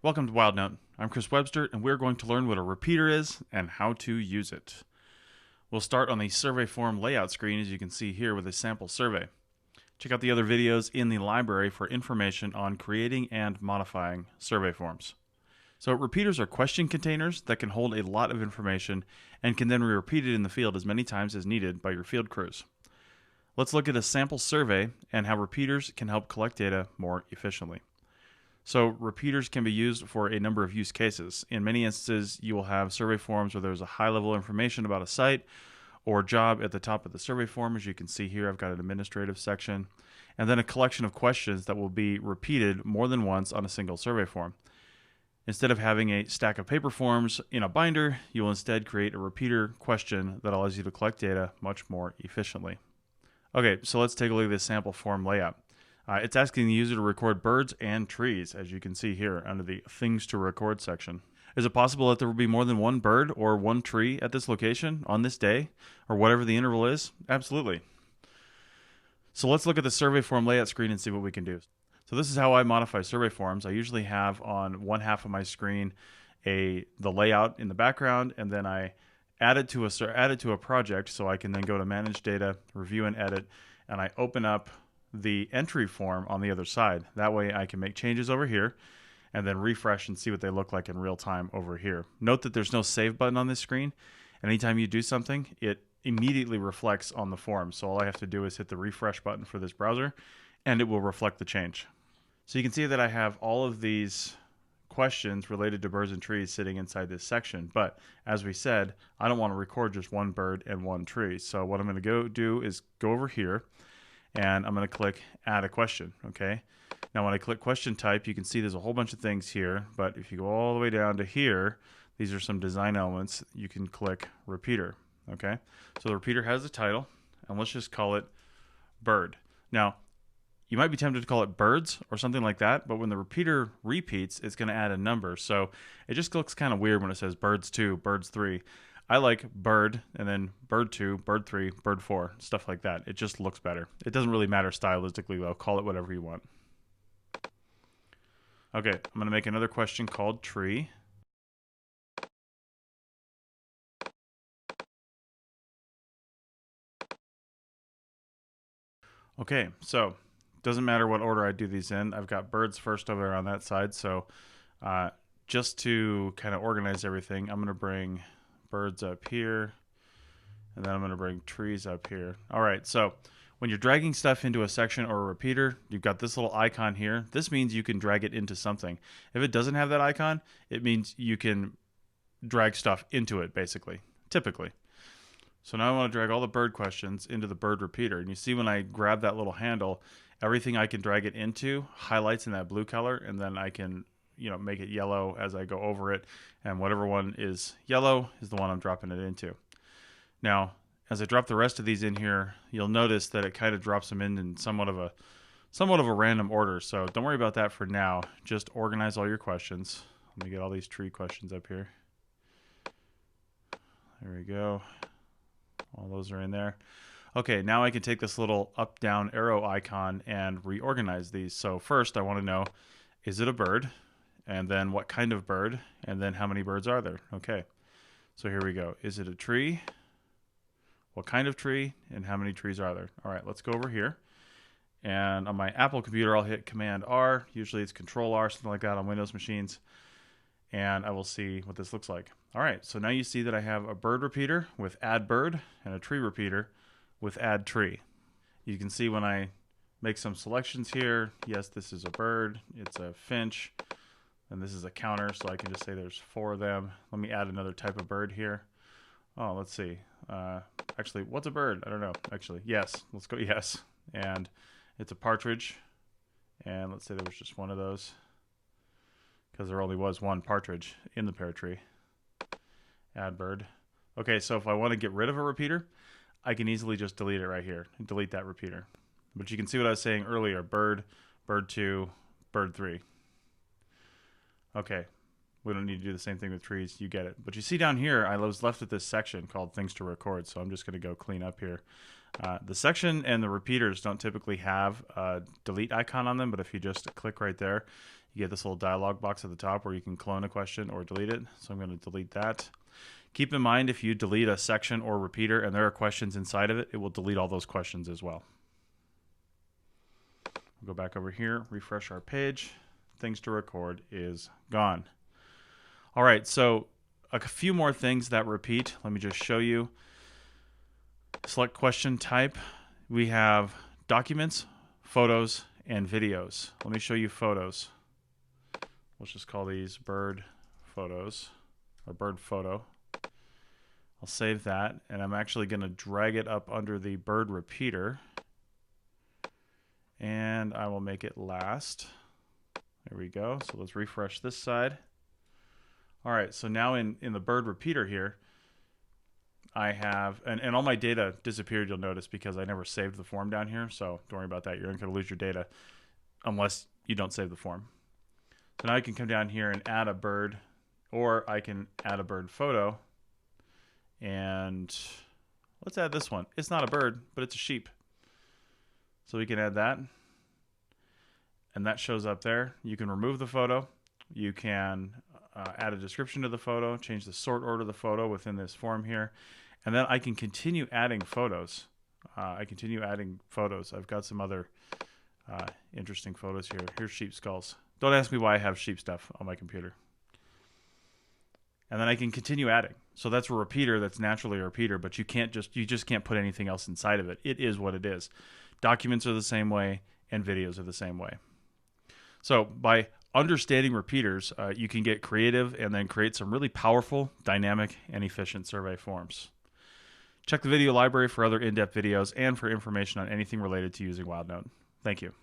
Welcome to WildNote. I'm Chris Webster, and we're going to learn what a repeater is and how to use it. We'll start on the survey form layout screen, as you can see here, with a sample survey. Check out the other videos in the library for information on creating and modifying survey forms. So repeaters are question containers that can hold a lot of information and can then be repeated in the field as many times as needed by your field crews. Let's look at a sample survey and how repeaters can help collect data more efficiently. So repeaters can be used for a number of use cases. In many instances, you will have survey forms where there's a high level information about a site or job at the top of the survey form. As you can see here, I've got an administrative section, and then a collection of questions that will be repeated more than once on a single survey form. Instead of having a stack of paper forms in a binder, you will instead create a repeater question that allows you to collect data much more efficiently. Okay, so let's take a look at this sample form layout. It's asking the user to record birds and trees, as you can see here under the Things to Record section. Is it possible that there will be more than one bird or one tree at this location on this day, or whatever the interval is? Absolutely. So let's look at the survey form layout screen and see what we can do. So this is how I modify survey forms. I usually have on one half of my screen the layout in the background, and then I add it to a project, so I can then go to Manage Data, Review and Edit, and I open up the entry form on the other side. That way I can make changes over here and then refresh and see what they look like in real time over here. Note that there's no save button on this screen. Anytime you do something, it immediately reflects on the form. So all I have to do is hit the refresh button for this browser and it will reflect the change. So you can see that I have all of these questions related to birds and trees sitting inside this section. But as we said, I don't want to record just one bird and one tree. So what I'm going to go do is go over here and I'm going to click add a question. Okay. Now when I click question type, you can see there's a whole bunch of things here, but if you go all the way down to here, these are some design elements. You can click repeater. Okay. So the repeater has a title, and let's just call it bird. Now you might be tempted to call it birds or something like that, but when the repeater repeats, it's going to add a number. So it just looks kind of weird when it says birds 2, birds 3. I like bird and then bird 2, bird 3, bird 4, stuff like that. It just looks better. It doesn't really matter stylistically though. Call it whatever you want. Okay, I'm going to make another question called tree. Okay, so doesn't matter what order I do these in. I've got birds first over on that side. So just to kind of organize everything, I'm going to bring birds up here, and then I'm going to bring trees up here. All right, so when you're dragging stuff into a section or a repeater, you've got this little icon here. This means you can drag it into something. If it doesn't have that icon, it means you can drag stuff into it, basically, typically. So now I want to drag all the bird questions into the bird repeater. And you see when I grab that little handle, everything I can drag it into highlights in that blue color, and then I can make it yellow as I go over it, and whatever one is yellow is the one I'm dropping it into. Now, as I drop the rest of these in here, you'll notice that it kind of drops them in somewhat of a random order. So don't worry about that for now. Just organize all your questions. Let me get all these tree questions up here. There we go. All those are in there. Okay, now I can take this little up down arrow icon and reorganize these. So first I want to know, is it a bird? And then what kind of bird? And then how many birds are there? Okay, so here we go. Is it a tree? What kind of tree? And how many trees are there? All right, let's go over here. And on my Apple computer, I'll hit Command R. Usually it's Control R, something like that on Windows machines. And I will see what this looks like. All right, so now you see that I have a bird repeater with add bird and a tree repeater with add tree. You can see when I make some selections here, yes, this is a bird, it's a finch, and this is a counter, so I can just say there's 4 of them. Let me add another type of bird here. Oh, let's see. Actually, what's a bird? I don't know. Actually, yes. Let's go yes. And it's a partridge. And let's say there was just one of those, because there only was one partridge in the pear tree. Add bird. Okay, so if I want to get rid of a repeater, I can easily just delete it right here. Delete that repeater. But you can see what I was saying earlier. Bird, bird 2, bird 3. Okay, we don't need to do the same thing with trees. You get it. But you see down here, I was left with this section called Things to Record, so I'm just going to go clean up here. The section and the repeaters don't typically have a delete icon on them, but if you just click right there, You get this little dialog box at the top where you can clone a question or delete it. So I'm going to delete that. Keep in mind, if you delete a section or repeater and there are questions inside of it, it will delete all those questions as well. We'll go back over here, refresh our page. Things to record is gone. All right, so a few more things that repeat. Let me just show you. Select question type. We have documents, photos, and videos. Let me show you photos. Let's just call these bird photos or bird photo. I'll save that, and I'm actually going to drag it up under the bird repeater, and I will make it last. There we go. So let's refresh this side. All right, so now in the bird repeater here, I have, and all my data disappeared, you'll notice, because I never saved the form down here, so don't worry about that. You're not going to lose your data unless you don't save the form. So now I can come down here and add a bird, or I can add a bird photo, and let's add this one. It's not a bird, but it's a sheep. So we can add that, and that shows up there. You can remove the photo. You can add a description to the photo, change the sort order of the photo within this form here, and then I can continue adding photos. I've got some other interesting photos here. Here's sheep skulls. Don't ask me why I have sheep stuff on my computer. And then I can continue adding. So that's a repeater that's naturally a repeater, but you just can't put anything else inside of it. It is what it is. Documents are the same way, and videos are the same way. So by understanding repeaters, you can get creative and then create some really powerful, dynamic, and efficient survey forms. Check the video library for other in-depth videos and for information on anything related to using WildNote. Thank you.